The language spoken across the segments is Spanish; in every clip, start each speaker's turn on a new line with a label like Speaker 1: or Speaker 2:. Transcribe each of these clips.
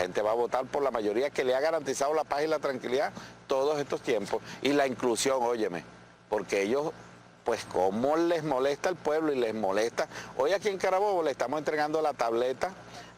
Speaker 1: gente va a votar por la mayoría que le ha garantizado la paz y la tranquilidad todos estos tiempos. Y la inclusión, óyeme, porque ellos, pues cómo les molesta al pueblo y les molesta. Hoy aquí en Carabobo le estamos entregando la tableta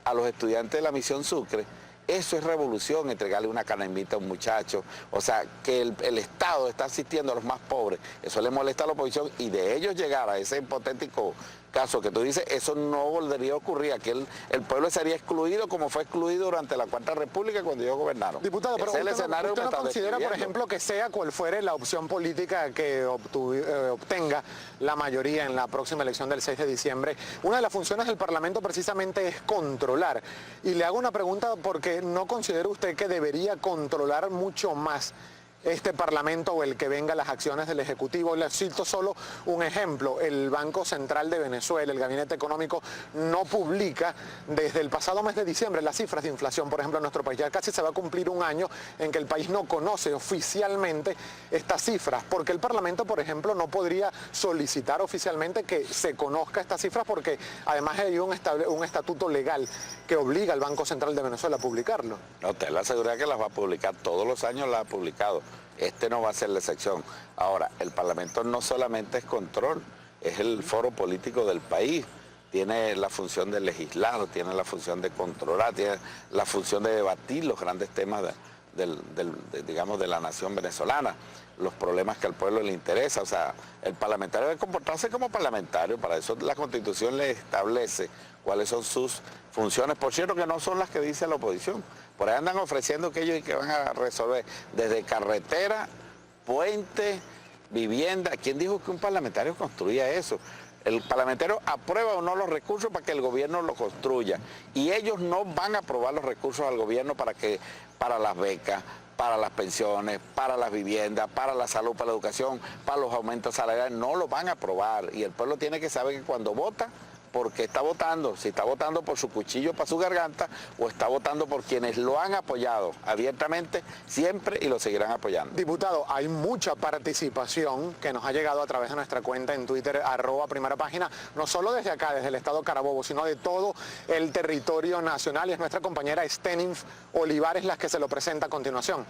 Speaker 1: a los estudiantes de la Misión Sucre. Eso es revolución, entregarle una canamita a un muchacho. O sea, que el Estado está asistiendo a los más pobres. Eso le molesta a la oposición y de ellos llegar a ese hipotético caso que tú dices, eso no volvería a ocurrir. Aquí el pueblo sería excluido como fue excluido durante la Cuarta República cuando ellos gobernaron.
Speaker 2: Diputado, pero usted no considera, por ejemplo, que sea cual fuere la opción política que obtenga la mayoría en la próxima elección del 6 de diciembre, una de las funciones del Parlamento precisamente es controlar. Y le hago una pregunta porque ¿no considera usted que debería controlar mucho más este Parlamento o el que venga las acciones del Ejecutivo? Le cito solo un ejemplo: el Banco Central de Venezuela, el Gabinete Económico, no publica desde el pasado mes de diciembre las cifras de inflación, por ejemplo, en nuestro país. Ya casi se va a cumplir un año en que el país no conoce oficialmente estas cifras, porque el Parlamento, por ejemplo, no podría solicitar oficialmente que se conozca estas cifras, porque además hay un estatuto legal que obliga al Banco Central de Venezuela a publicarlo.
Speaker 1: No, te la seguridad que las va a publicar, todos los años las ha publicado. Este no va a ser la excepción. Ahora, el Parlamento no solamente es control, es el foro político del país. Tiene la función de legislar, tiene la función de controlar, tiene la función de debatir los grandes temas digamos, de la nación venezolana, los problemas que al pueblo le interesa. O sea, el parlamentario debe comportarse como parlamentario, para eso la Constitución le establece cuáles son sus funciones, por cierto que no son las que dice la oposición. Por ahí andan ofreciendo que ellos que van a resolver desde carretera, puente, vivienda. ¿Quién dijo que un parlamentario construía eso? El parlamentario aprueba o no los recursos para que el gobierno los construya. Y ellos no van a aprobar los recursos al gobierno para las becas, para las pensiones, para las viviendas, para la salud, para la educación, para los aumentos salariales. No lo van a aprobar. Y el pueblo tiene que saber que cuando vota, porque está votando, si está votando por su cuchillo para su garganta o está votando por quienes lo han apoyado abiertamente siempre y lo seguirán apoyando.
Speaker 2: Diputado, hay mucha participación que nos ha llegado a través de nuestra cuenta en Twitter, @primerapágina, no solo desde acá, desde el estado Carabobo, sino de todo el territorio nacional, y es nuestra compañera Steninf Olivares la que se lo presenta a continuación.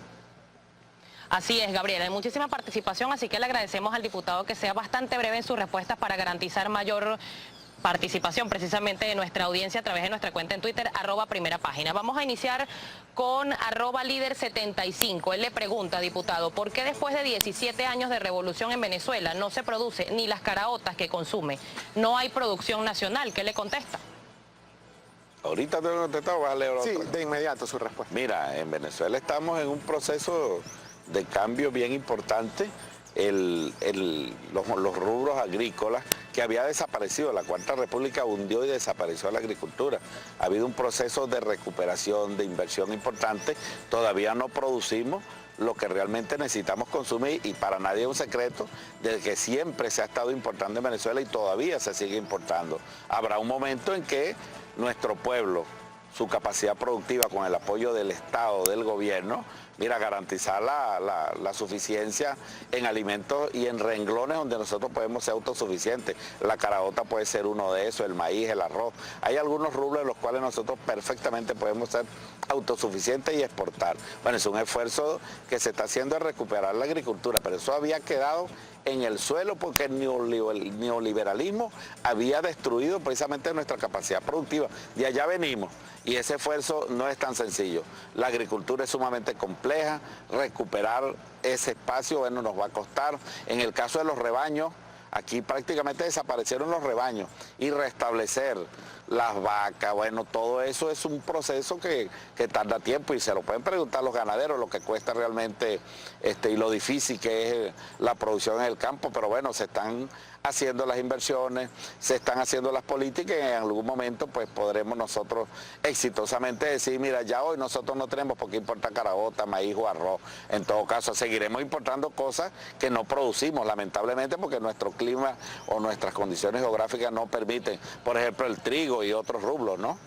Speaker 3: Así es, Gabriela, hay muchísima participación, así que le agradecemos al diputado que sea bastante breve en sus respuestas para garantizar mayor participación precisamente de nuestra audiencia a través de nuestra cuenta en Twitter, @primerapágina. Vamos a iniciar con @líder75. Él le pregunta, diputado, ¿por qué después de 17 años de revolución en Venezuela no se produce ni las caraotas que consume? No hay producción nacional. ¿Qué le contesta?
Speaker 1: Ahorita te lo he contestado, vas a leer
Speaker 2: Sí, de inmediato su respuesta.
Speaker 1: Mira, en Venezuela estamos en un proceso de cambio bien importante. Los rubros agrícolas que había desaparecido, la Cuarta República hundió y desapareció la agricultura. Ha habido un proceso de recuperación, de inversión importante, todavía no producimos lo que realmente necesitamos consumir y para nadie es un secreto de que siempre se ha estado importando en Venezuela y todavía se sigue importando. Habrá un momento en que nuestro pueblo, su capacidad productiva con el apoyo del Estado, del gobierno, mira, garantizar la suficiencia en alimentos y en renglones donde nosotros podemos ser autosuficientes. La caraota puede ser uno de esos, el maíz, el arroz. Hay algunos rubros en los cuales nosotros perfectamente podemos ser autosuficientes y exportar. Bueno, es un esfuerzo que se está haciendo de recuperar la agricultura, pero eso había quedado en el suelo porque el neoliberalismo había destruido precisamente nuestra capacidad productiva. De allá venimos y ese esfuerzo no es tan sencillo. La agricultura es sumamente compleja, recuperar ese espacio, bueno, nos va a costar. En el caso de los rebaños, aquí prácticamente desaparecieron los rebaños y restablecer las vacas, bueno, todo eso es un proceso que tarda tiempo y se lo pueden preguntar los ganaderos lo que cuesta realmente y lo difícil que es la producción en el campo, pero bueno, se están haciendo las inversiones, se están haciendo las políticas y en algún momento pues podremos nosotros exitosamente decir, mira, ya hoy nosotros no tenemos por qué importar caraota, maíz o arroz. En todo caso, seguiremos importando cosas que no producimos, lamentablemente, porque nuestro clima o nuestras condiciones geográficas no permiten, por ejemplo, el trigo y otros rubros, ¿no?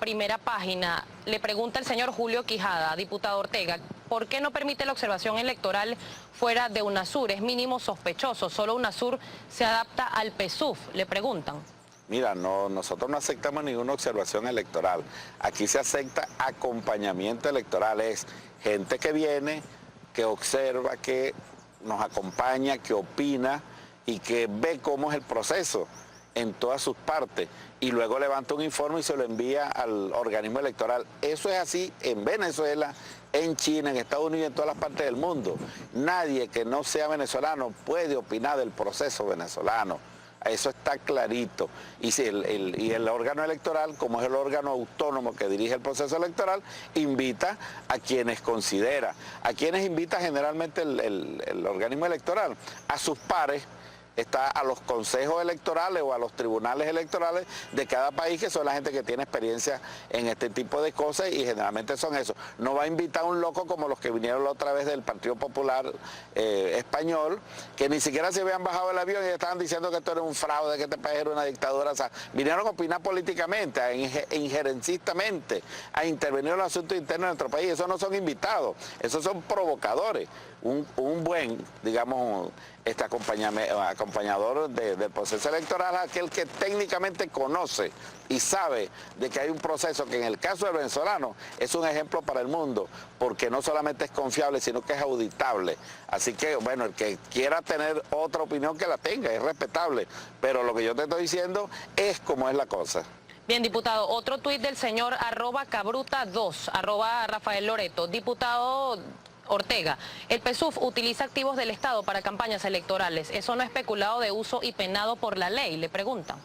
Speaker 3: @primerapágina, le pregunta el señor Julio Quijada, diputado Ortega, ¿por qué no permite la observación electoral fuera de UNASUR? Es mínimo sospechoso, solo UNASUR se adapta al PSUV, le preguntan.
Speaker 1: Mira, no, nosotros no aceptamos ninguna observación electoral. Aquí se acepta acompañamiento electoral, es gente que viene, que observa, que nos acompaña, que opina y que ve cómo es el proceso en todas sus partes y luego levanta un informe y se lo envía al organismo electoral. Eso es así en Venezuela, en China, en Estados Unidos y en todas las partes del mundo. Nadie que no sea venezolano puede opinar del proceso venezolano. Eso está clarito. Y si el órgano electoral, como es el órgano autónomo que dirige el proceso electoral, invita a quienes considera. ¿A quienes invita generalmente el organismo electoral? A sus pares. Está a los consejos electorales o a los tribunales electorales de cada país, que son la gente que tiene experiencia en este tipo de cosas y generalmente son esos. No va a invitar a un loco como los que vinieron la otra vez del Partido Popular Español, que ni siquiera se habían bajado del avión y estaban diciendo que esto era un fraude, que este país era una dictadura. O sea, vinieron a opinar políticamente, injerencistamente, a intervenir en los asuntos internos de nuestro país. Esos no son invitados, esos son provocadores. Un buen, digamos, acompañador del proceso electoral, aquel que técnicamente conoce y sabe de que hay un proceso que en el caso del venezolano es un ejemplo para el mundo, porque no solamente es confiable, sino que es auditable. Así que, bueno, el que quiera tener otra opinión que la tenga, es respetable, pero lo que yo te estoy diciendo es como es la cosa.
Speaker 3: Bien, diputado, otro tuit del señor @cabruta2, @Rafael Loreto. Diputado Ortega, el PSUV utiliza activos del Estado para campañas electorales. ¿Eso no es peculado de uso y penado por la ley? Le preguntan.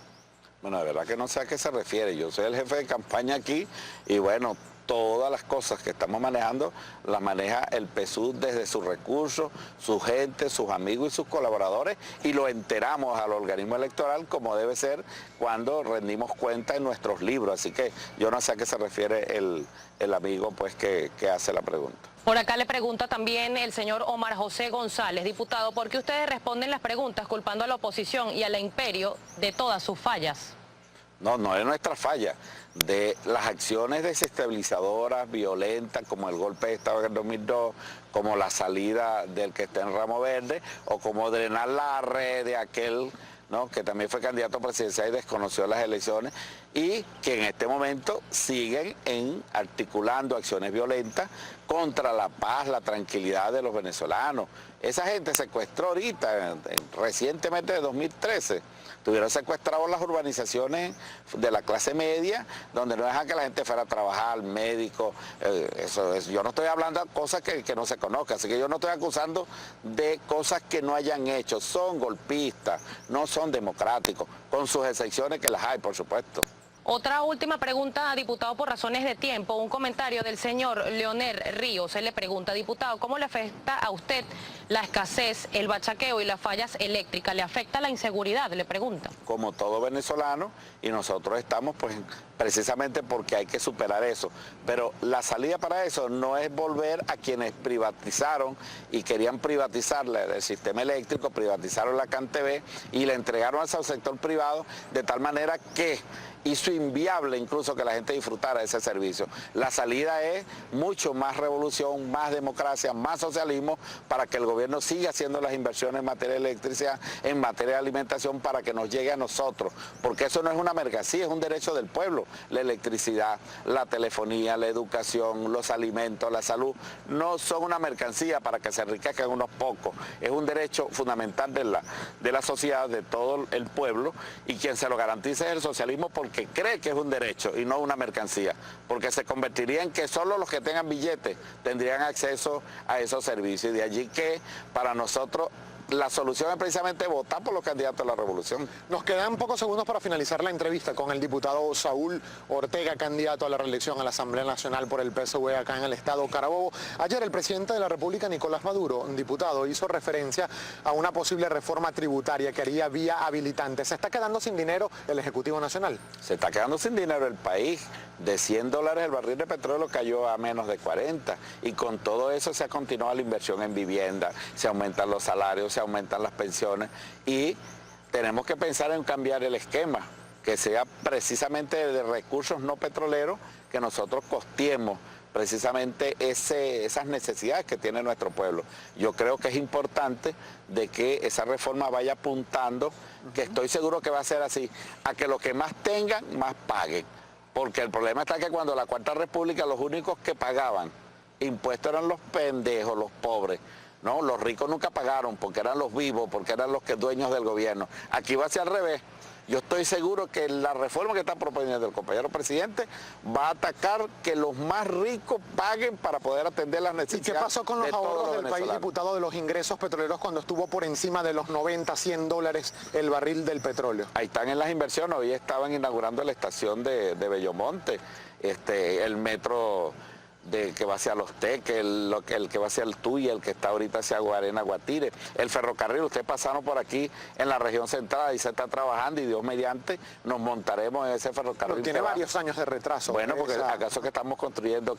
Speaker 1: Bueno, de verdad que no sé a qué se refiere. Yo soy el jefe de campaña aquí y bueno, todas las cosas que estamos manejando las maneja el PSUV desde sus recursos, su gente, sus amigos y sus colaboradores, y lo enteramos al organismo electoral como debe ser cuando rendimos cuenta en nuestros libros. Así que yo no sé a qué se refiere el amigo pues que hace la pregunta.
Speaker 3: Por acá le pregunta también el señor Omar José González, diputado, ¿por qué ustedes responden las preguntas culpando a la oposición y a la imperio de todas sus fallas?
Speaker 1: No, no es nuestra falla. De las acciones desestabilizadoras, violentas, como el golpe de Estado en el 2002, como la salida del que está en Ramo Verde, o como drenar la red de aquel, ¿no?, que también fue candidato presidencial y desconoció las elecciones, y que en este momento siguen articulando acciones violentas contra la paz, la tranquilidad de los venezolanos. Esa gente secuestró ahorita, recientemente de 2013, tuvieron secuestrados las urbanizaciones de la clase media, donde no dejan que la gente fuera a trabajar, médicos, yo no estoy hablando de cosas que no se conozcan, así que yo no estoy acusando de cosas que no hayan hecho, son golpistas, no son democráticos, con sus excepciones que las hay, por supuesto.
Speaker 3: Otra última pregunta, diputado, por razones de tiempo, un comentario del señor Leonel Ríos. Él le pregunta, diputado, ¿cómo le afecta a usted la escasez, el bachaqueo y las fallas eléctricas? ¿Le afecta la inseguridad? Le pregunta.
Speaker 1: Como todo venezolano, y nosotros estamos pues precisamente porque hay que superar eso. Pero la salida para eso no es volver a quienes privatizaron y querían privatizar el sistema eléctrico, privatizaron la CanTV y le entregaron al sector privado de tal manera que hizo inviable incluso que la gente disfrutara de ese servicio. La salida es mucho más revolución, más democracia, más socialismo, para que el gobierno siga haciendo las inversiones en materia de electricidad, en materia de alimentación, para que nos llegue a nosotros, porque eso no es una mercancía, es un derecho del pueblo. La electricidad, la telefonía, la educación, los alimentos, la salud, no son una mercancía para que se enriquezcan unos pocos, es un derecho fundamental de la sociedad, de todo el pueblo, y quien se lo garantiza es el socialismo, porque cree que es un derecho y no una mercancía, porque se convertiría en que solo los que tengan billetes tendrían acceso a esos servicios, y de allí que para nosotros la solución es precisamente votar por los candidatos a la revolución.
Speaker 2: Nos quedan pocos segundos para finalizar la entrevista con el diputado Saúl Ortega, candidato a la reelección a la Asamblea Nacional por el PSUV acá en el estado Carabobo. Ayer el presidente de la República, Nicolás Maduro, diputado, hizo referencia a una posible reforma tributaria que haría vía habilitante. ¿Se está quedando sin dinero el Ejecutivo Nacional?
Speaker 1: Se está quedando sin dinero el país. De $100 el barril de petróleo cayó a menos de 40, y con todo eso se ha continuado la inversión en vivienda, se aumentan los salarios, se aumentan las pensiones, y tenemos que pensar en cambiar el esquema, que sea precisamente de recursos no petroleros, que nosotros costeemos precisamente esas necesidades que tiene nuestro pueblo. Yo creo que es importante de que esa reforma vaya apuntando, que estoy seguro que va a ser así, a que los que más tengan, más paguen. Porque el problema está que cuando la Cuarta República los únicos que pagaban impuestos eran los pendejos, los pobres. No, los ricos nunca pagaron porque eran los vivos, porque eran los que dueños del gobierno. Aquí va a ser al revés. Yo estoy seguro que la reforma que está proponiendo el compañero presidente va a atacar que los más ricos paguen para poder atender las necesidades.
Speaker 2: ¿Y qué pasó con los ahorros del país, diputado, de los ingresos petroleros cuando estuvo por encima de los 90, 100 dólares el barril del petróleo?
Speaker 1: Ahí están en las inversiones. Hoy estaban inaugurando la estación de Bellomonte, el metro que va hacia Los Teques, el que va hacia el Tuy, el que está ahorita hacia Guarena, Guatire, el ferrocarril. Ustedes pasaron por aquí en la región central, y se está trabajando y Dios mediante nos montaremos en ese ferrocarril.
Speaker 2: Pero tiene varios años de retraso.
Speaker 1: Bueno, porque acaso que estamos construyendo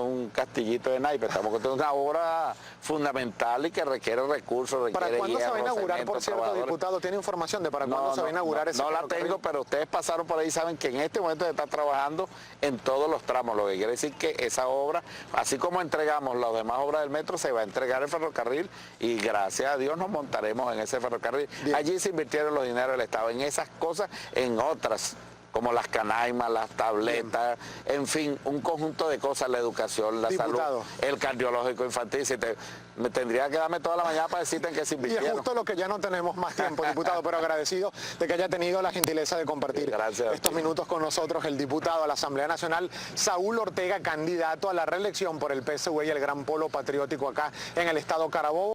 Speaker 1: un castillito de naipes, estamos construyendo una obra fundamental y que requiere recursos, requiere
Speaker 2: ¿Para cuándo
Speaker 1: hierro,
Speaker 2: se va a inaugurar,
Speaker 1: cemento,
Speaker 2: por cierto,
Speaker 1: trabajadores?
Speaker 2: diputado? ¿Tiene información de para cuándo se va a inaugurar ese ferrocarril?
Speaker 1: No la tengo, pero ustedes pasaron por ahí y saben que en este momento se está trabajando en todos los tramos, lo que quiere decir que esa obra, así como entregamos las demás obras del metro, se va a entregar el ferrocarril y gracias a Dios nos montaremos en ese ferrocarril.
Speaker 2: Bien.
Speaker 1: Allí se invirtieron los dineros del Estado, en esas cosas, en otras, como las canaimas, las tabletas, en fin, un conjunto de cosas, la educación, la
Speaker 2: Diputado.
Speaker 1: salud, el cardiológico infantil. Me tendría que darme toda la mañana para decirte en qué se
Speaker 2: Y
Speaker 1: invirtieron.
Speaker 2: es justo lo que ya no tenemos más tiempo, diputado, pero agradecido de que haya tenido la gentileza de compartir estos minutos con nosotros el diputado a la Asamblea Nacional, Saúl Ortega, candidato a la reelección por el PSV y el Gran Polo Patriótico acá en el estado Carabobo.